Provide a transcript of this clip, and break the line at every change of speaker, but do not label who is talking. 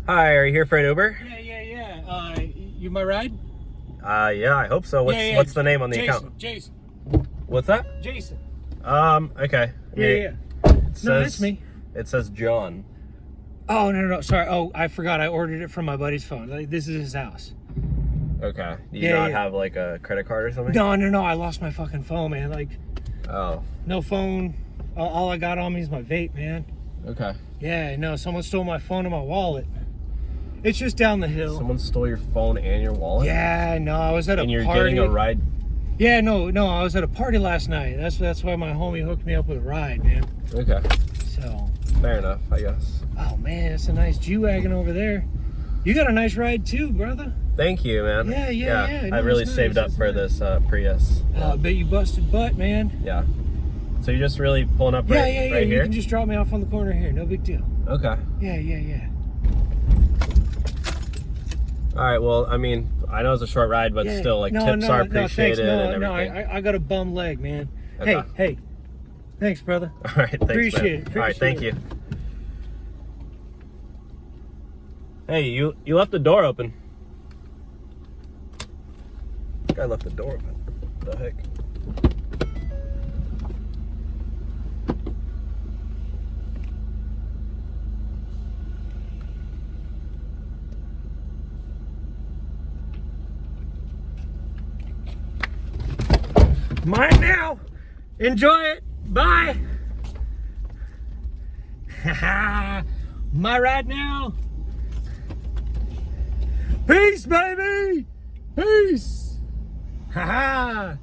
Hi, are you here for an Uber?
Yeah. You my ride?
Yeah, I hope so. What's the name on the account?
Jason.
What's that?
Jason.
Okay.
Yeah. No, that's me.
It says John.
Oh, no. Sorry. Oh, I forgot. I ordered it from my buddy's phone. Like, this is his house.
Okay. Do you not have like a credit card or something?
No. I lost my fucking phone, man. Like,
oh.
No phone. All I got on me is my vape, man.
Okay.
Yeah, no. Someone stole my phone and my wallet. It's just down the hill.
Someone stole your phone and your wallet?
Yeah, no. I was at a party.
And you're getting a ride?
Yeah, no. I was at a party last night. That's why my homie hooked me up with a ride, man.
Okay.
So.
Fair enough, I guess.
Oh man, it's a nice G-Wagon over there. You got a nice ride too, brother.
Thank you, man.
Yeah.
I really saved up for this Prius.
I bet you busted butt, man.
Yeah. So you're just really pulling up right here?
You can just drop me off on the corner here. No big deal.
Okay.
Yeah.
All right. Well, I mean, I know it's a short ride, but still, like, tips are appreciated and everything.
I got a bum leg, man.
Okay.
Hey. Thanks, brother.
All right. Thanks,
Appreciate it.
All right. Thank you. Hey, you left the door open. This guy left the door open. What the heck?
Mine now. Enjoy it. Bye. My ride now. Peace, baby. Peace. Ha ha.